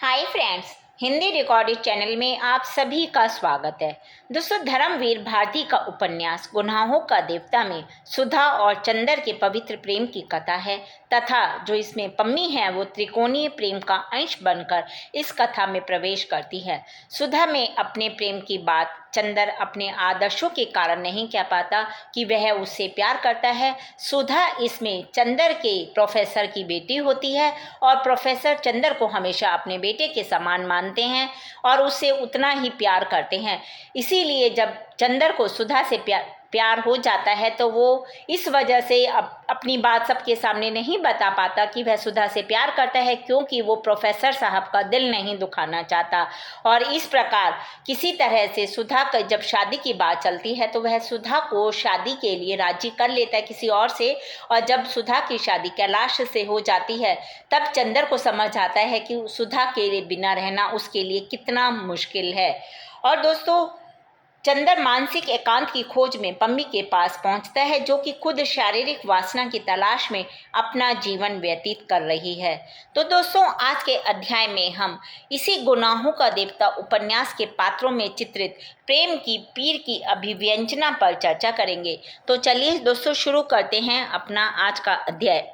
Hi friends, Hindi recorded channel में आप सभी का स्वागत है। दोस्तों, धर्मवीर भारती का उपन्यास गुनाहों का देवता में सुधा और चंदर के पवित्र प्रेम की कथा है तथा जो इसमें पम्मी है वो त्रिकोणीय प्रेम का अंश बनकर इस कथा में प्रवेश करती है। सुधा में अपने प्रेम की बात चंदर अपने आदर्शों के कारण नहीं कह पाता कि वह उससे प्यार करता है। सुधा इसमें चंदर के प्रोफेसर की बेटी होती है और प्रोफेसर चंदर को हमेशा अपने बेटे के समान मानते हैं और उससे उतना ही प्यार करते हैं। इसीलिए जब चंदर को सुधा से प्यार हो जाता है तो वो इस वजह से अपनी बात सबके सामने नहीं बता पाता कि वह सुधा से प्यार करता है, क्योंकि वो प्रोफेसर साहब का दिल नहीं दुखाना चाहता। और इस प्रकार किसी तरह से सुधा का जब शादी की बात चलती है तो वह सुधा को शादी के लिए राजी कर लेता है किसी और से। और जब सुधा की शादी कैलाश से हो जाती है तब चंदर को समझ आता है कि सुधा के बिना रहना उसके लिए कितना मुश्किल है। और दोस्तों, चंदर मानसिक एकांत की खोज में पम्मी के पास पहुंचता है, जो कि खुद शारीरिक वासना की तलाश में अपना जीवन व्यतीत कर रही है। तो दोस्तों, आज के अध्याय में हम इसी गुनाहों का देवता उपन्यास के पात्रों में चित्रित प्रेम की पीर की अभिव्यंजना पर चर्चा करेंगे। तो चलिए दोस्तों, शुरू करते हैं अपना आज का अध्याय।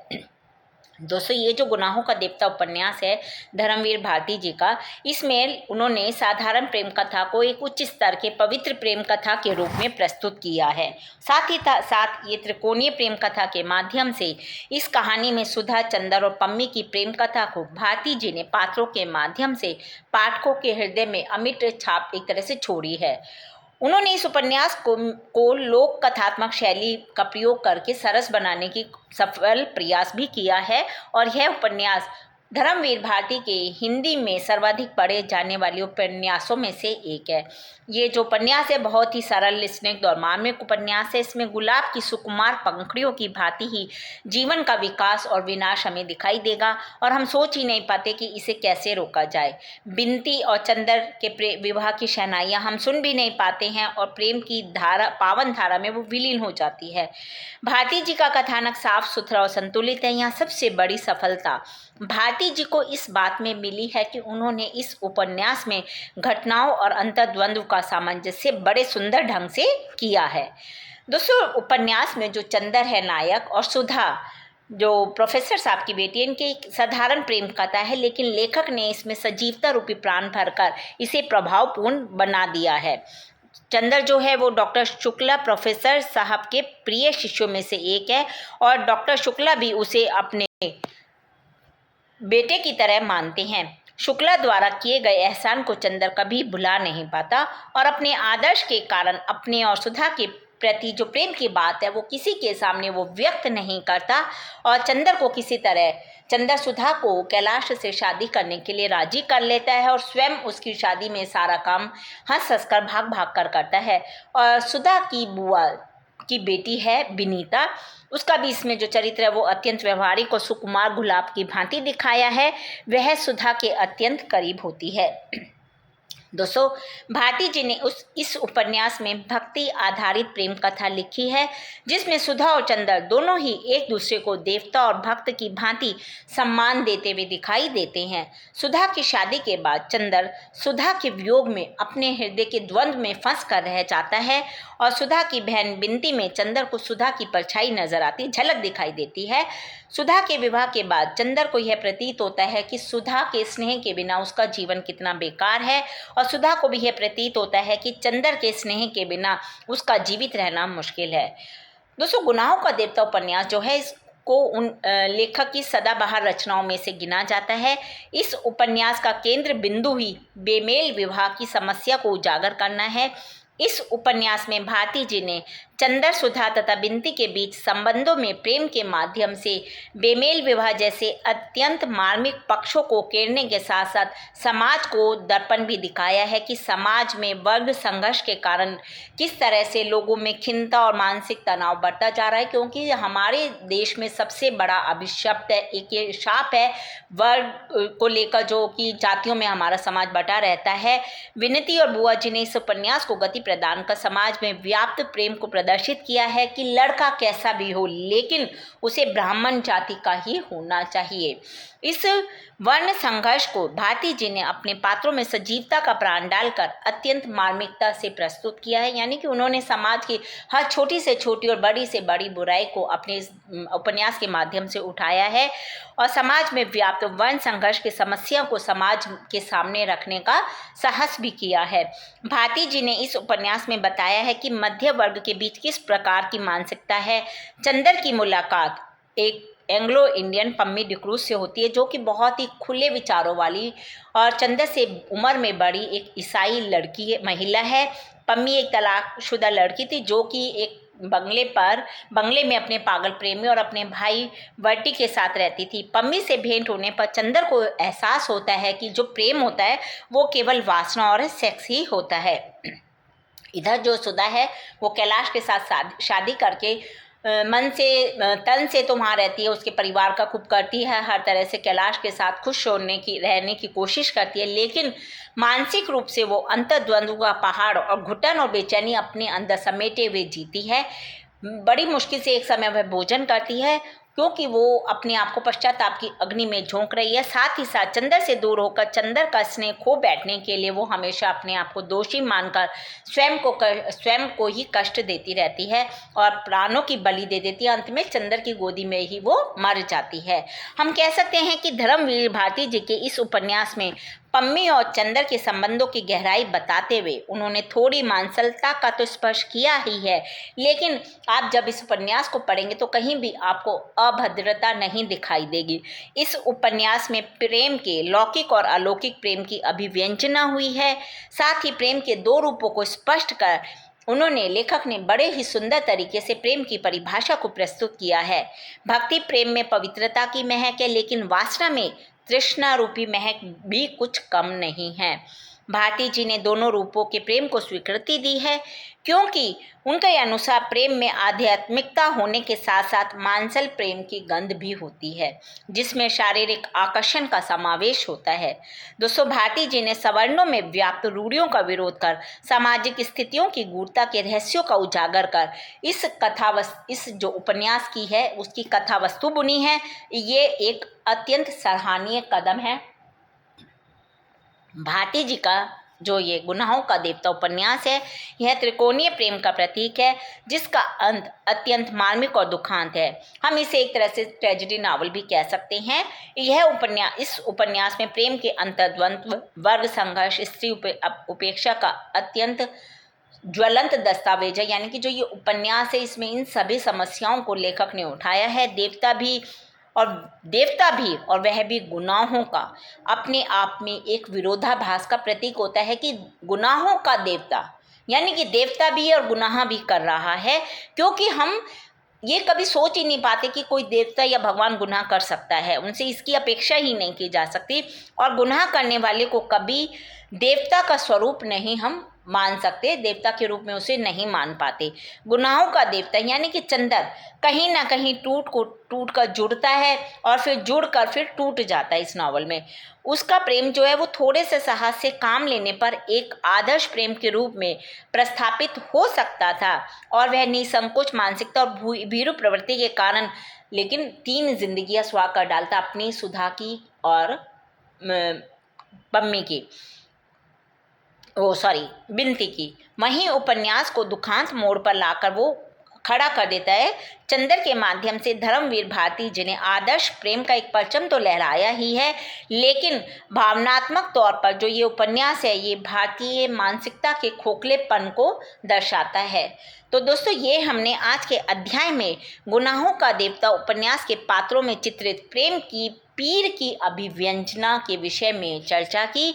दोस्तों, ये जो गुनाहों का देवता उपन्यास है धर्मवीर भारती जी का, इसमें उन्होंने साधारण प्रेम कथा को एक उच्च स्तर के पवित्र प्रेम कथा के रूप में प्रस्तुत किया है। साथ ही साथ ये त्रिकोणीय प्रेम कथा के माध्यम से इस कहानी में सुधा, चंदर और पम्मी की प्रेम कथा को भारती जी ने पात्रों के माध्यम से पाठकों के हृदय में अमिट छाप एक तरह से छोड़ी है। उन्होंने इस उपन्यास को लोक कथात्मक शैली का प्रयोग करके सरस बनाने की सफल प्रयास भी किया है। और यह उपन्यास धर्मवीर भारती के हिंदी में सर्वाधिक पढ़े जाने वाले उपन्यासों में से एक है। ये जो उपन्यास है बहुत ही सरल, स्निग्ध और मार्मिक उपन्यास है। इसमें गुलाब की सुकुमार पंखुड़ियों की भांति ही जीवन का विकास और विनाश हमें दिखाई देगा और हम सोच ही नहीं पाते कि इसे कैसे रोका जाए। बिनती और चंदर के विवाह की शहनाइयाँ हम सुन भी नहीं पाते हैं और प्रेम की धारा, पावन धारा में वो विलीन हो जाती है। भारती जी का कथानक साफ सुथरा और संतुलित है। यहाँ सबसे बड़ी सफलता भारती जी को इस बात में मिली है कि उन्होंने इस उपन्यास में घटनाओं और अंतर्द्वंद्व का सामंजस्य बड़े सुंदर ढंग से किया है। दोस्तों, उपन्यास में जो चंदर है नायक और सुधा जो प्रोफेसर साहब की बेटी है, इनकी एक साधारण प्रेम कथा है, लेकिन लेखक ने इसमें सजीवता रूपी प्राण भरकर इसे प्रभावपूर्ण बना दिया है। चंदर जो है वो डॉक्टर शुक्ला प्रोफेसर साहब के प्रिय शिष्यों में से एक है और डॉक्टर शुक्ला भी उसे अपने बेटे की तरह मानते हैं। शुक्ला द्वारा किए गए एहसान को चंदर कभी भुला नहीं पाता और अपने आदर्श के कारण अपने और सुधा के प्रति जो प्रेम की बात है वो किसी के सामने वो व्यक्त नहीं करता। और चंदर सुधा को कैलाश से शादी करने के लिए राजी कर लेता है और स्वयं उसकी शादी में सारा काम हंस हंस कर भाग भाग कर करता है। और सुधा की बुआ की बेटी है विनीता, उसका भी इसमें जो चरित्र है वो अत्यंत व्यवहारिक और सुकुमार गुलाब की भांति दिखाया है। वह सुधा के अत्यंत करीब होती है। दोस्तों, भारती जी ने इस उपन्यास में भक्ति आधारित प्रेम कथा लिखी है, जिसमें सुधा और चंदर दोनों ही एक दूसरे को देवता और भक्त की भांति सम्मान देते हुए दिखाई देते हैं। सुधा की शादी के बाद चंदर सुधा के वियोग में अपने हृदय के द्वंद्व में फंस कर रह जाता है और सुधा की बहन बिनती में चंदर को सुधा की परछाई नजर आती, झलक दिखाई देती है। सुधा के विवाह के बाद चंदर को यह प्रतीत होता है कि सुधा के स्नेह के बिना उसका जीवन कितना बेकार है और सुधा को भी यह प्रतीत होता है कि चंदर के स्नेह के बिना उसका जीवित रहना मुश्किल है। दोस्तों, गुनाहों का देवता उपन्यास जो है को उन लेखक की सदाबहार रचनाओं में से गिना जाता है। इस उपन्यास का केंद्र बिंदु ही बेमेल विवाह की समस्या को उजागर करना है। इस उपन्यास में भारती जी ने चंदर, सुधा तथा बिनती के बीच संबंधों में प्रेम के माध्यम से बेमेल विवाह जैसे अत्यंत मार्मिक पक्षों को उकेरने के साथ साथ समाज को दर्पण भी दिखाया है कि समाज में वर्ग संघर्ष के कारण किस तरह से लोगों में खिन्नता और मानसिक तनाव बढ़ता जा रहा है। क्योंकि हमारे देश में सबसे बड़ा अभिशप्त है, एक ये शाप है वर्ग को लेकर, जो कि जातियों में हमारा समाज बटा रहता है। विनती और बुआ जी ने इस उपन्यास को गति प्रदान कर समाज में व्याप्त प्रेम को प्रदर्शित किया है कि लड़का कैसा भी हो लेकिन उसे ब्राह्मण जाति का ही होना चाहिए। इस वर्ण संघर्ष को भारती जी ने अपने पात्रों में सजीवता का प्राण डालकर अत्यंत मार्मिकता से प्रस्तुत किया है। यानी कि उन्होंने समाज की हर छोटी से छोटी और बड़ी से बड़ी बुराई को अपने इस उपन्यास के माध्यम से उठाया है और समाज में व्याप्त वर्ण संघर्ष की समस्या को समाज के सामने रखने का साहस भी किया है। भारती जी ने इस उपन्यास में बताया है कि मध्य वर्ग के बीच किस प्रकार की मानसिकता है। चंदर की मुलाकात एक एंग्लो इंडियन पम्मी डिक्रूज से होती है जो कि बहुत ही खुले विचारों वाली और चंदर से उम्र में बड़ी एक ईसाई महिला है। पम्मी एक तलाकशुदा लड़की थी जो कि एक बंगले में अपने पागल प्रेमी और अपने भाई वर्टी के साथ रहती थी। पम्मी से भेंट होने पर चंदर को एहसास होता है कि जो प्रेम होता है वो केवल वासना और सेक्स ही होता है। इधर जो सुधा है वो कैलाश के साथ शादी करके मन से तन से तो वहाँ रहती है, उसके परिवार का खूब करती है, हर तरह से कैलाश के साथ खुश रहने की कोशिश करती है, लेकिन मानसिक रूप से वो अंतर्द्वंद्व का पहाड़ और घुटन और बेचैनी अपने अंदर समेटे हुए जीती है। बड़ी मुश्किल से एक समय वह भोजन करती है क्योंकि वो अपने आप को पश्चाताप की अग्नि में झोंक रही है। साथ ही साथ चंदर से दूर होकर चंदर का स्नेह खो बैठने के लिए वो हमेशा अपने आप को दोषी मानकर स्वयं को ही कष्ट देती रहती है और प्राणों की बलि दे देती है। अंत में चंदर की गोदी में ही वो मर जाती है। हम कह सकते हैं कि धर्मवीर भारती जी के इस उपन्यास में पम्मी और चंदर के संबंधों की गहराई बताते हुए उन्होंने थोड़ी मांसलता का तो स्पर्श किया ही है, लेकिन आप जब इस उपन्यास को पढ़ेंगे तो कहीं भी आपको अभद्रता नहीं दिखाई देगी। इस उपन्यास में प्रेम के लौकिक और अलौकिक प्रेम की अभिव्यंजना हुई है। साथ ही प्रेम के दो रूपों को स्पष्ट कर लेखक ने बड़े ही सुंदर तरीके से प्रेम की परिभाषा को प्रस्तुत किया है। भक्ति प्रेम में पवित्रता की महक है, लेकिन वासना में तृष्णा रूपी महक भी कुछ कम नहीं है। भारती जी ने दोनों रूपों के प्रेम को स्वीकृति दी है क्योंकि उनके अनुसार प्रेम में आध्यात्मिकता होने के साथ साथ मांसल प्रेम की गंध भी होती है जिसमें शारीरिक आकर्षण का समावेश होता है। दोस्तों, भारती जी ने सवर्णों में व्याप्त रूढ़ियों का विरोध कर सामाजिक स्थितियों की गूढ़ता के रहस्यों का उजागर कर इस जो उपन्यास की है उसकी कथा वस्तु बुनी है। ये एक अत्यंत सराहनीय कदम है। भारती जी का जो ये गुनाहों का देवता उपन्यास है यह त्रिकोणीय प्रेम का प्रतीक है जिसका अंत अत्यंत मार्मिक और दुखांत है। हम इसे एक तरह से ट्रेजेडी नावल भी कह सकते हैं। इस उपन्यास में प्रेम के अंतर्द्वंद्व, वर्ग संघर्ष, स्त्री उपेक्षा का अत्यंत ज्वलंत दस्तावेज है। यानी कि जो ये उपन्यास है इसमें इन सभी समस्याओं को लेखक ने उठाया है। देवता भी और वह भी गुनाहों का अपने आप में एक विरोधाभास का प्रतीक होता है कि गुनाहों का देवता यानी कि देवता भी और गुनाह भी कर रहा है, क्योंकि हम ये कभी सोच ही नहीं पाते कि कोई देवता या भगवान गुनाह कर सकता है। उनसे इसकी अपेक्षा ही नहीं की जा सकती और गुनाह करने वाले को कभी देवता का स्वरूप नहीं हम मान सकते, देवता के रूप में उसे नहीं मान पाते। गुनाहों का देवता यानी कि चंदर कहीं ना कहीं टूट कर जुड़ता है और फिर जुड़कर फिर टूट जाता है। इस नावल में उसका प्रेम जो है वो थोड़े से साहस से काम लेने पर एक आदर्श प्रेम के रूप में प्रस्थापित हो सकता था और वह निसंकोच मानसिकता और भीरू प्रवृत्ति के कारण लेकिन 3 जिंदगियां सुहा कर डालता, अपनी, सुधा की और पम्मी की, बिनती की। वहीं उपन्यास को दुखांत मोड़ पर लाकर वो खड़ा कर देता है। चंदर के माध्यम से धर्मवीर भारती जी ने आदर्श प्रेम का एक परचम तो लहराया ही है, लेकिन भावनात्मक तौर पर जो ये उपन्यास है ये भारतीय मानसिकता के खोखलेपन को दर्शाता है। तो दोस्तों, ये हमने आज के अध्याय में गुनाहों का देवता उपन्यास के पात्रों में चित्रित प्रेम की पीर की अभिव्यंजना के विषय में चर्चा की।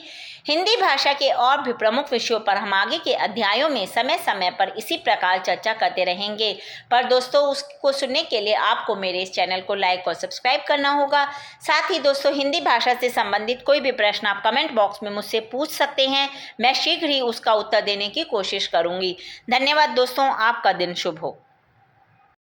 हिंदी भाषा के और भी प्रमुख विषयों पर हम आगे के अध्यायों में समय समय पर इसी प्रकार चर्चा करते रहेंगे। पर दोस्तों, उसको सुनने के लिए आपको मेरे इस चैनल को लाइक और सब्सक्राइब करना होगा। साथ ही दोस्तों, हिंदी भाषा से संबंधित कोई भी प्रश्न आप कमेंट बॉक्स में मुझसे पूछ सकते हैं। मैं शीघ्र ही उसका उत्तर देने की कोशिश करूंगी। धन्यवाद दोस्तों, आपका दिन शुभ हो।